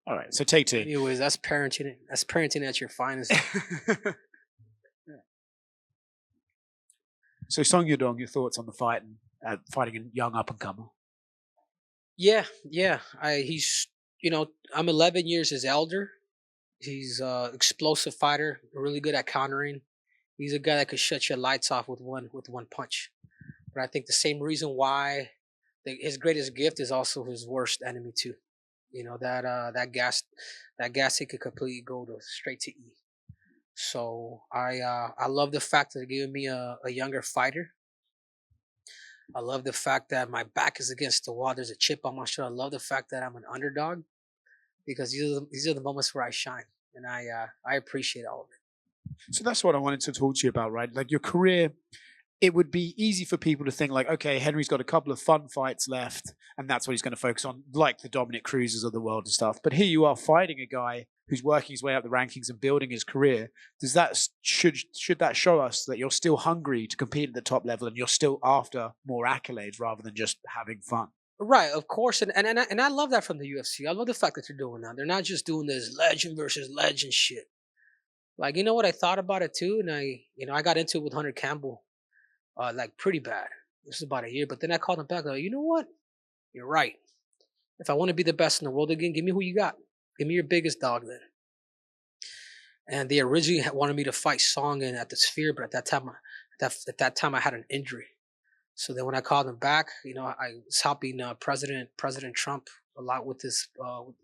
All right, so take two. Anyways, that's parenting. That's parenting at your finest. So Song Yadong, your thoughts on the fight and fighting a young up and comer? Yeah, yeah. He's I'm 11 years his elder. He's explosive fighter, really good at countering. He's a guy that could shut your lights off with one punch. But I think the same reason why his greatest gift is also his worst enemy too. That gas he could completely go to straight to E. So I love the fact that they're giving me a younger fighter. I love the fact that my back is against the wall. There's a chip on my shoulder. I love the fact that I'm an underdog because these are the moments where I shine, and I appreciate all of it. So that's what I wanted to talk to you about, right? Like your career, it would be easy for people to think like, okay, Henry's got a couple of fun fights left, and that's what he's going to focus on, like the Dominic Cruzes of the world and stuff. But here you are fighting a guy who's working his way up the rankings and building his career. Does that should that show us that you're still hungry to compete at the top level and you're still after more accolades rather than just having fun? Right, of course, and I love that from the UFC. I love the fact that they're doing that. They're not just doing this legend versus legend shit. Like, you know what, I thought about it too, and I got into it with Hunter Campbell, like pretty bad. This is about a year, but then I called him back. Like, you know what? You're right. If I want to be the best in the world again, give me who you got. Give me your biggest dog then. And they originally wanted me to fight Song in at the Sphere, but at that time I had an injury. So then when I called him back, I was helping President Trump a lot with this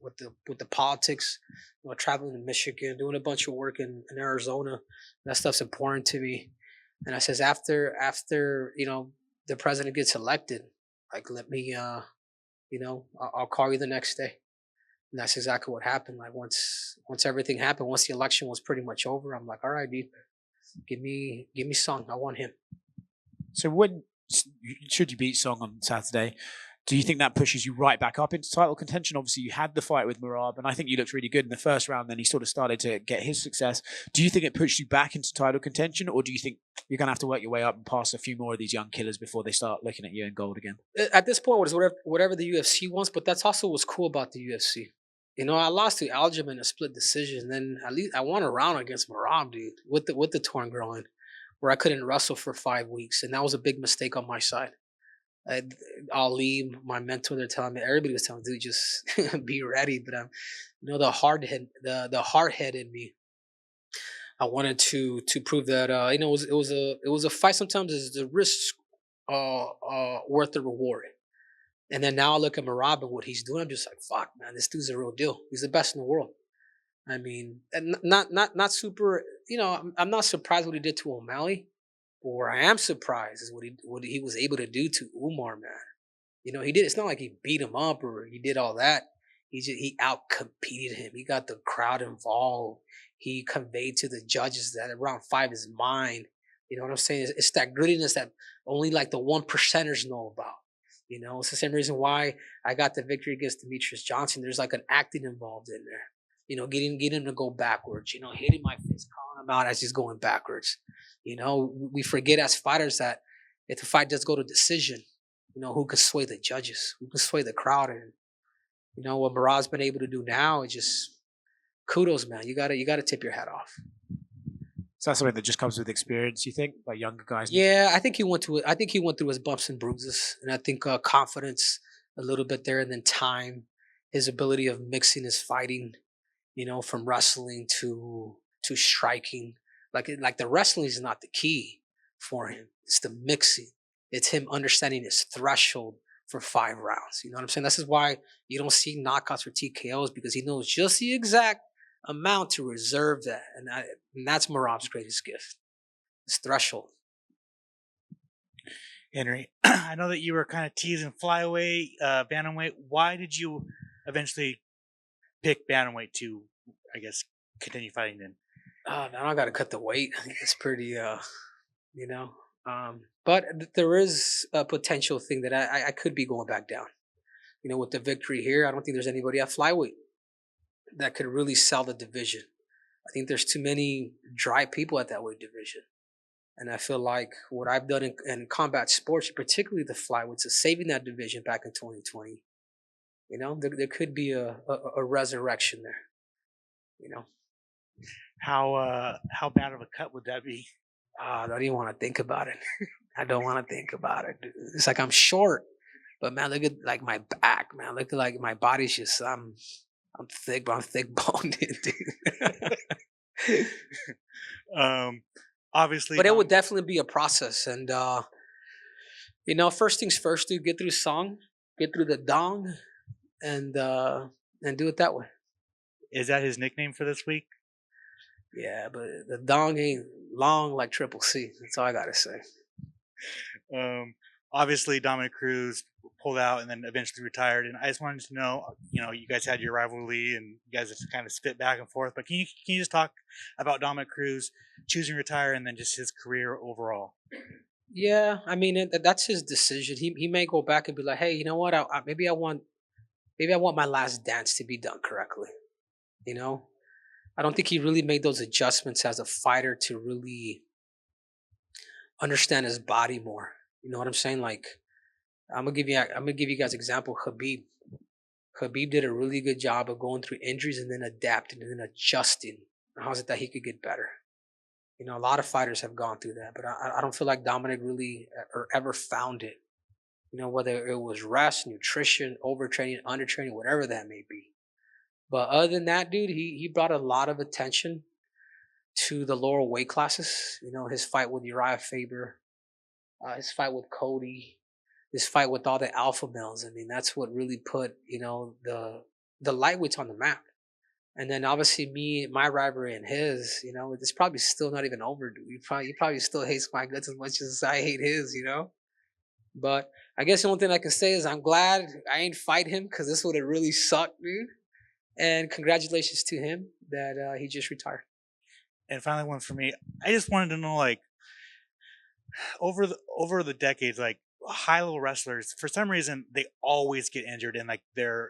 with the politics, traveling to Michigan, doing a bunch of work in Arizona. That stuff's important to me. And I says after the president gets elected, like let me I'll call you the next day. And that's exactly what happened. Like once everything happened, once the election was pretty much over, I'm like, all right, dude, give me Song. I want him. So when should you beat Song on Saturday? Do you think that pushes you right back up into title contention? Obviously, you had the fight with Marab, and I think you looked really good in the first round. Then he sort of started to get his success. Do you think it pushed you back into title contention, or do you think you're going to have to work your way up and pass a few more of these young killers before they start looking at you in gold again? At this point, it's whatever the UFC wants, but that's also what's cool about the UFC. I lost to Aljamain in a split decision. Then at least I won a round against Marab, dude, with the torn groin, where I couldn't wrestle for 5 weeks, and that was a big mistake on my side. I, Ali, my mentor, they're telling me, everybody was telling me, dude, just be ready. But the hard head in me, I wanted to prove that it was a fight. Sometimes is the risk worth the reward. And then now I look at Marab and what he's doing. I'm just like, fuck, man, this dude's a real deal. He's the best in the world. I mean, and not super. I'm not surprised what he did to O'Malley. But where I am surprised is what he was able to do to Umar, man. He did. It's not like he beat him up or he did all that. He out competed him. He got the crowd involved. He conveyed to the judges that round five is mine. You know what I'm saying? It's that grittiness that only like the one percenters know about. It's the same reason why I got the victory against Demetrius Johnson. There's like an acting involved in there. Getting him to go backwards. Hitting my fist, calling him out as he's going backwards. We forget as fighters that if the fight does go to decision, who can sway the judges, who can sway the crowd, and what Marad's been able to do now is just kudos, man. You gotta tip your hat off. So that's something that just comes with experience. You think, like younger guys need to. Yeah, I think he went through his bumps and bruises, and I think confidence a little bit there, and then time, his ability of mixing his fighting, from wrestling to striking. Like the wrestling is not the key for him. It's the mixing. It's him understanding his threshold for 5 rounds. You know what I'm saying? This is why you don't see knockouts or TKOs because he knows just the exact amount to reserve that, and that's Marab's greatest gift. His threshold. Henry, I know that you were kind of teasing flyweight, bantamweight. Why did you eventually pick bantamweight to, I guess, continue fighting then? Now I got to cut the weight. I think it's pretty, you know. But there is a potential thing that I could be going back down. With the victory here, I don't think there's anybody at flyweight that could really sell the division. I think there's too many dry people at that weight division. And I feel like what I've done in combat sports, particularly the flyweights, is saving that division back in 2020. There could be a resurrection there. You know, How bad of a cut would that be? I don't even want to think about it. I don't want to think about it. Dude. It's like I'm short, but man, look at like my back, man. Look at like my body's just I'm thick, but I'm thick boned, dude. Um, obviously, But it would definitely be a process, and first things first, dude. Get through song, get through the dong, and do it that way. is that his nickname for this week? Yeah, but the dong ain't long like Triple C. That's all I gotta say. Obviously, Dominic Cruz pulled out and then eventually retired. And I just wanted to know, you guys had your rivalry and you guys just kind of spit back and forth. But can you just talk about Dominic Cruz choosing to retire and then just his career overall? Yeah, I mean that's his decision. He may go back and be like, hey, you know what? Maybe I want my last dance to be done correctly. You know, I don't think he really made those adjustments as a fighter to really understand his body more. You know what I'm saying? Like I'm gonna give you guys example. Habib did a really good job of going through injuries and then adapting and then adjusting. How's it that he could get better? A lot of fighters have gone through that, but I don't feel like Dominic really or ever found it. Whether it was rest, nutrition, overtraining, undertraining, whatever that may be. But other than that, dude, he brought a lot of attention to the lower weight classes. His fight with Uriah Faber, his fight with Cody, his fight with all the alpha males. I mean, that's what really put the lightweights on the map. And then obviously my rivalry and his, it's probably still not even over, dude. He probably still hates my guts as much as I hate his. But I guess the only thing I can say is I'm glad I ain't fight him because this would have really sucked, dude. And congratulations to him that he just retired. And finally, one for me, I just wanted to know, like, over the decades, like high level wrestlers, for some reason, they always get injured, and like their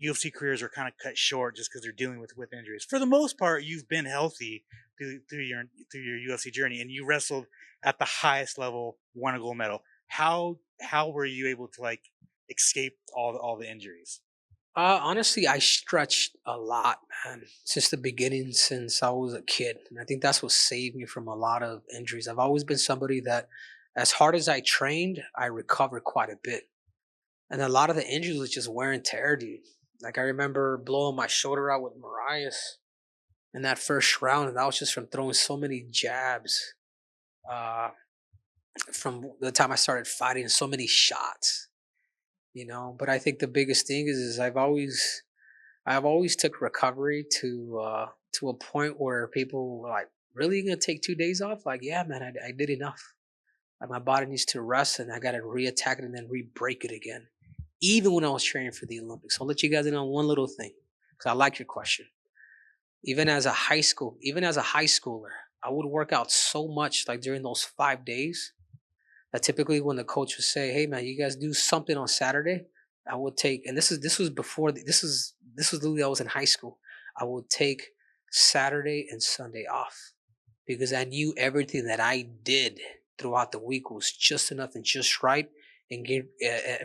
UFC careers are kind of cut short just because they're dealing with injuries. For the most part, you've been healthy through your UFC journey, and you wrestled at the highest level, won a gold medal. How were you able to like escape all the injuries? Honestly, I stretched a lot, man, since the beginning, since I was a kid. And I think that's what saved me from a lot of injuries. I've always been somebody that, as hard as I trained, I recovered quite a bit. And a lot of the injuries was just wear and tear, dude. Like I remember blowing my shoulder out with Marias in that first round, and that was just from throwing so many jabs uh, from the time I started fighting, so many shots. But I think the biggest thing is I've always took recovery to a point where people were like, really gonna take 2 days off? Like, yeah, man, I did enough. Like my body needs to rest and I gotta reattack it and then re-break it again. Even when I was training for the Olympics. I'll let you guys in on one little thing. Because I like your question. Even as a high schooler, I would work out so much like during those 5 days that typically when the coach would say, "Hey man, you guys do something on Saturday," I would take, and this was before this was literally I was in high school. I would take Saturday and Sunday off because I knew everything that I did throughout the week was just enough and just right, and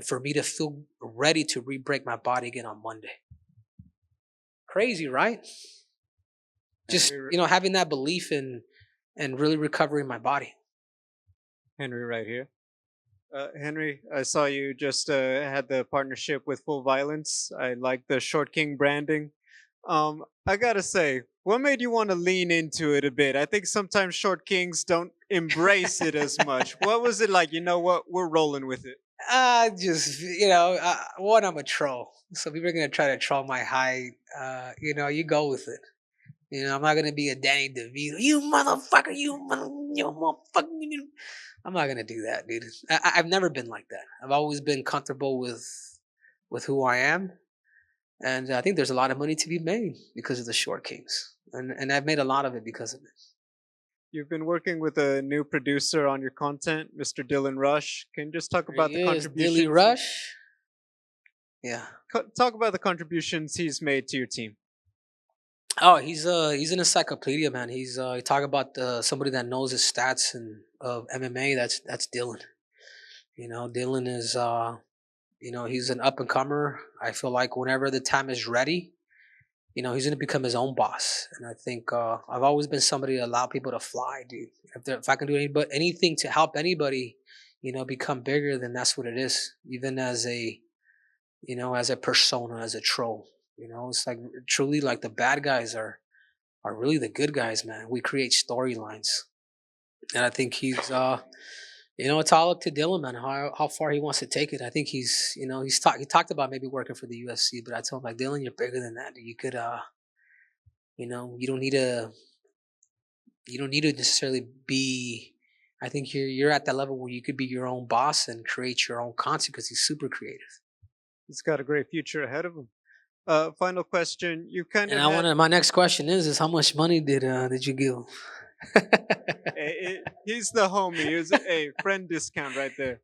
for me to feel ready to re-break my body again on Monday. Crazy, right? Just having that belief in and really recovering my body. Henry right here. Henry, I saw you just had the partnership with Full Violence. I like the Short King branding. I gotta say, what made you want to lean into it a bit? I think sometimes Short Kings don't embrace it as much. What was it like? You know what? We're rolling with it. Just one, I'm a troll, so people are gonna try to troll my height. You go with it. I'm not gonna be a Danny DeVito. You motherfucker, you motherfucker. I'm not gonna do that, dude. I've never been like that. I've always been comfortable with who I am, and I think there's a lot of money to be made because of the Short Kings, and I've made a lot of it because of it. You've been working with a new producer on your content, Mr. Dylan Rush. Can you just talk about the contributions? Dilly Rush. Yeah. Talk about the contributions he's made to your team. Oh, he's an encyclopedia, man. You talk about somebody that knows his stats and of MMA. That's Dylan. Dylan is You know, he's an up and comer. I feel like whenever the time is ready, you know, he's gonna become his own boss. And I think I've always been somebody to allow people to fly, dude. If I can do anything to help anybody, you know, become bigger, then that's what it is. Even as a, you know, as a persona, as a troll. You know, it's like truly like the bad guys are really the good guys, man. We create storylines. And I think he's you know, it's all up to Dylan, man, how far he wants to take it. I think he's, you know, he talked about maybe working for the UFC, but I told him like, Dylan, you're bigger than that. You could you know, you don't need to necessarily be. I think you're at that level where you could be your own boss and create your own content because he's super creative. He's got a great future ahead of him. Final question. You kind And of I had want my next question is how much money did you give him? he's the homie. He's a friend discount right there.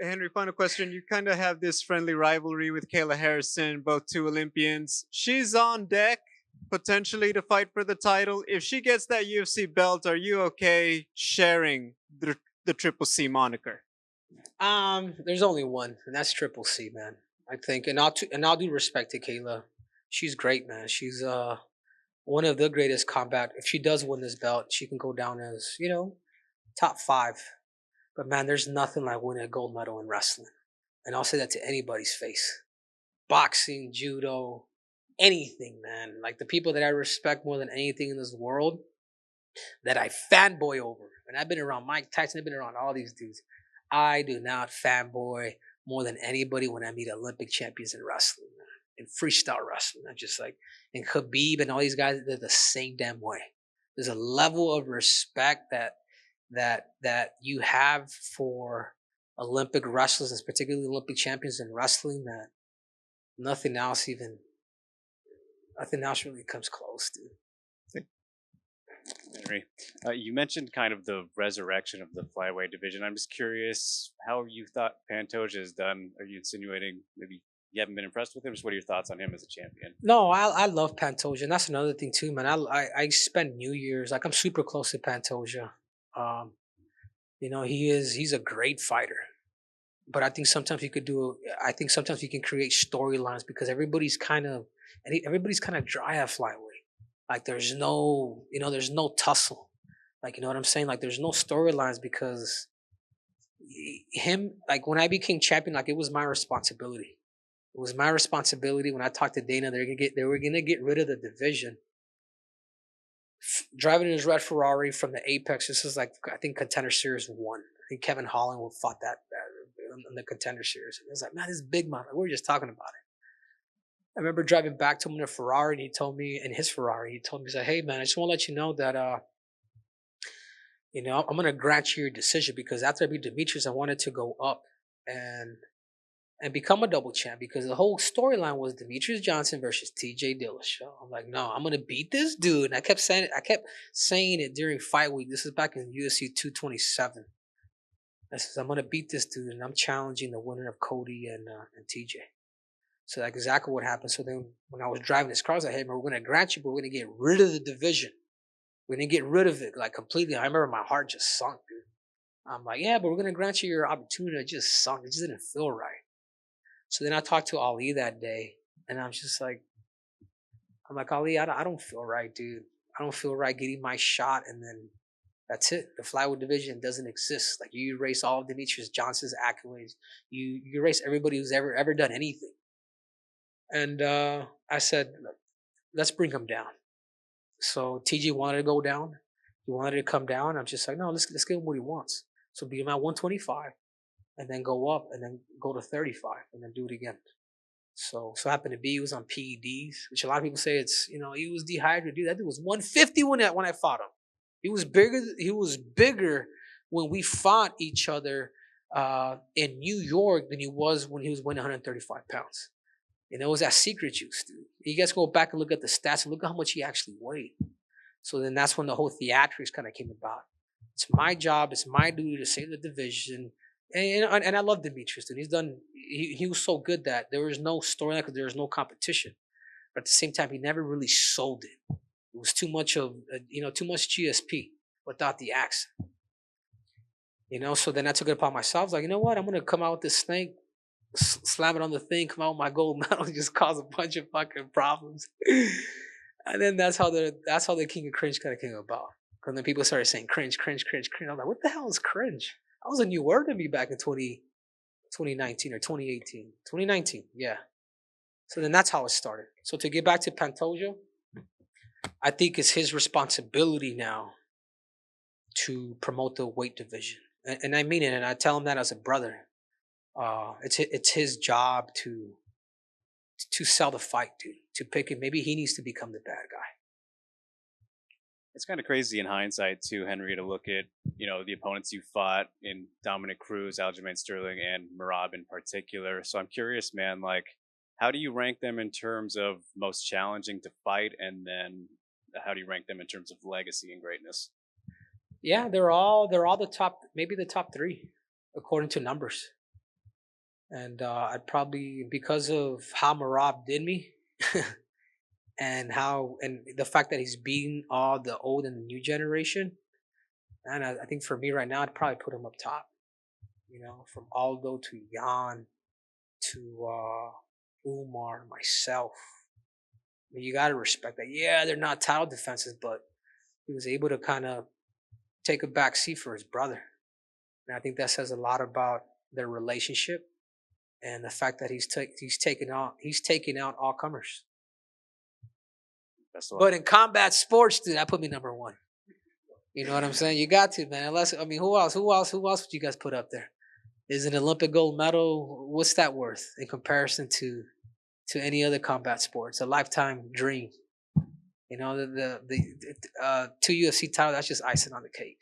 Henry, final question. You kind of have this friendly rivalry with Kayla Harrison, both two Olympians. She's on deck potentially to fight for the title. If she gets that UFC belt, are you okay sharing the Triple C moniker? There's only one, and that's Triple C, man. I think, and I'll do respect to Kayla. She's great, man. She's one of the greatest combat. If she does win this belt, she can go down as, you know, top 5. But man, there's nothing like winning a gold medal in wrestling. And I'll say that to anybody's face. Boxing, judo, anything, man. Like the people that I respect more than anything in this world, that I fanboy over. And I've been around Mike Tyson, I've been around all these dudes. I do not fanboy more than anybody when I meet Olympic champions in wrestling, man. In freestyle wrestling. I just like, and Khabib and all these guys, they're the same damn way. There's a level of respect that you have for Olympic wrestlers, and particularly Olympic champions in wrestling, that nothing else really comes close, dude. Henry, you mentioned kind of the resurrection of the flyweight division. I'm just curious how you thought Pantoja has done. Are you insinuating maybe you haven't been impressed with him? Just what are your thoughts on him as a champion? No, I love Pantoja, and that's another thing too, man. I spend New Year's, like I'm super close to Pantoja. You know, he's a great fighter, but I think sometimes he can create storylines because everybody's kind of dry at flyweight. Like there's no, you know, there's no tussle. Like, you know what I'm saying? Like there's no storylines because him, like when I became champion, like it was my responsibility. It was my responsibility when I talked to Dana, they were gonna get rid of the division. Driving in his red Ferrari from the Apex, this is like I think Contender Series 1. I think Kevin Holland fought that in the Contender Series. It was like, man, this is big, man. Like, we were just talking about it. I remember driving back to him in a Ferrari, and he told me, he's like, hey, man, I just want to let you know that, you know, I'm going to grant you your decision because after I beat Demetrius, I wanted to go up and become a double champ because the whole storyline was Demetrius Johnson versus TJ Dillashaw. I'm like, no, I'm going to beat this dude. And I kept saying it during fight week. This is back in UFC 227. I said, I'm going to beat this dude, and I'm challenging the winner of Cody and TJ. So that's exactly what happened. So then when I was driving this car, I was like, hey, man, we're going to grant you, but we're going to get rid of the division. We're going to get rid of it, like completely. I remember my heart just sunk, dude. I'm like, yeah, but we're going to grant you your opportunity. It just sunk. It just didn't feel right. So then I talked to Ali that day, and I'm like, Ali, I don't feel right, dude. I don't feel right getting my shot, and then that's it. The flyweight division doesn't exist. Like you erase all of Demetrius Johnson's accolades. You erase everybody who's ever done anything. And I said, let's bring him down. So TJ wanted to go down. He wanted to come down. I'm just like, no, let's give him what he wants. So beat him at 125, and then go up, and then go to 35, and then do it again. So happened to be he was on PEDs, which a lot of people say it's, you know, he was dehydrated. Dude, that dude was 150 when I fought him. He was bigger when we fought each other in New York than he was when he was weighing 135 pounds. And it was that secret juice, dude. You guys go back and look at the stats and look at how much he actually weighed. So then that's when the whole theatrics kind of came about. It's my job, it's my duty to save the division. And I love Demetrius, dude. He was so good that there was no storyline because there was no competition. But at the same time, he never really sold it. It was too much GSP without the accent. You know, so then I took it upon myself. I was like, you know what? I'm going to come out with this snake. slam it on the thing, come out with my gold medal, and just cause a bunch of fucking problems. And then that's how the King of Cringe kind of came about. Because then people started saying cringe, cringe, cringe, cringe. I'm like, what the hell is cringe? That was a new word to me back in 2019 or 2018. 2019, yeah. So then that's how it started. So to get back to Pantoja, I think it's his responsibility now to promote the weight division. And I mean it, and I tell him that as a brother. It's his job to sell the fight, dude. To pick it. Maybe he needs to become the bad guy. It's kind of crazy in hindsight too, Henry, to look at, the opponents you fought in Dominic Cruz, Aljamain Sterling, and Merab in particular. So I'm curious, man, like, how do you rank them in terms of most challenging to fight, and then how do you rank them in terms of legacy and greatness? Yeah, they're all the top, maybe the top three, according to numbers. And I'd probably, because of how Merab did me, and the fact that he's beating all the old and the new generation, and I think for me right now, I'd probably put him up top. From Aldo to Jan to Umar, myself. I mean, you got to respect that. Yeah, they're not title defenses, but he was able to kind of take a back seat for his brother. And I think that says a lot about their relationship and the fact that he's taking out all comers. But in combat sports, dude, that put me number one. You know what I'm saying? You got to, man. Who else would you guys put up there? Is an Olympic gold medal, what's that worth in comparison to any other combat sport? It's a lifetime dream. The 2 UFC titles, that's just icing on the cake.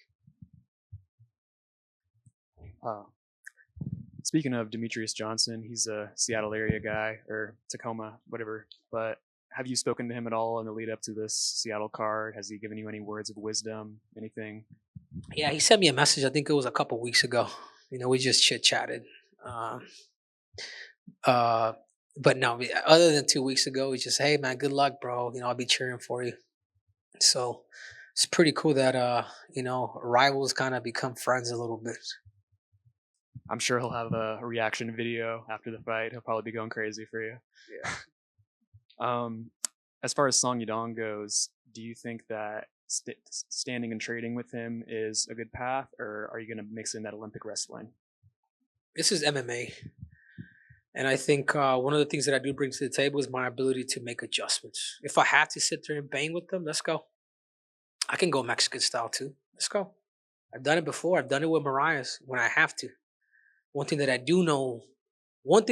Speaking of Demetrius Johnson, he's a Seattle area guy, or Tacoma, whatever. But have you spoken to him at all in the lead up to this Seattle card? Has he given you any words of wisdom, anything? Yeah, he sent me a message. I think it was a couple weeks ago. We just chit-chatted. But no, other than 2 weeks ago, he just, hey, man, good luck, bro. I'll be cheering for you. So it's pretty cool that, rivals kind of become friends a little bit. I'm sure he'll have a reaction video after the fight. He'll probably be going crazy for you. Yeah. As far as Song Yadong goes, do you think that standing and trading with him is a good path, or are you going to mix in that Olympic wrestling? This is MMA. And I think one of the things that I do bring to the table is my ability to make adjustments. If I have to sit there and bang with them, let's go. I can go Mexican style too. Let's go. I've done it before. I've done it with Mariah's when I have to. One thing that I do know more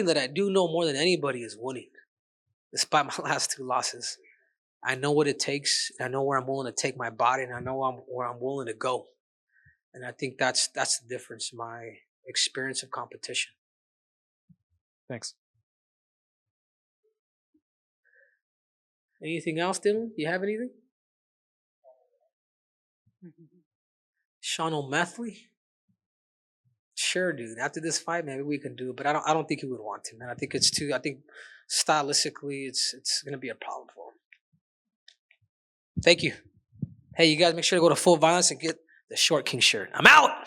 than anybody is winning. Despite my last 2 losses, I know what it takes. I know where I'm willing to take my body, and I know where I'm willing to go. And I think that's the difference, my experience of competition. Thanks. Anything else, Dylan? Do you have anything? Sean O'Methley? Sure, dude. After this fight, maybe we can do it, but I don't think he would want to, man. I think I think stylistically it's gonna be a problem for him. Thank you. Hey, you guys make sure to go to Full Violence and get the Short King shirt. I'm out!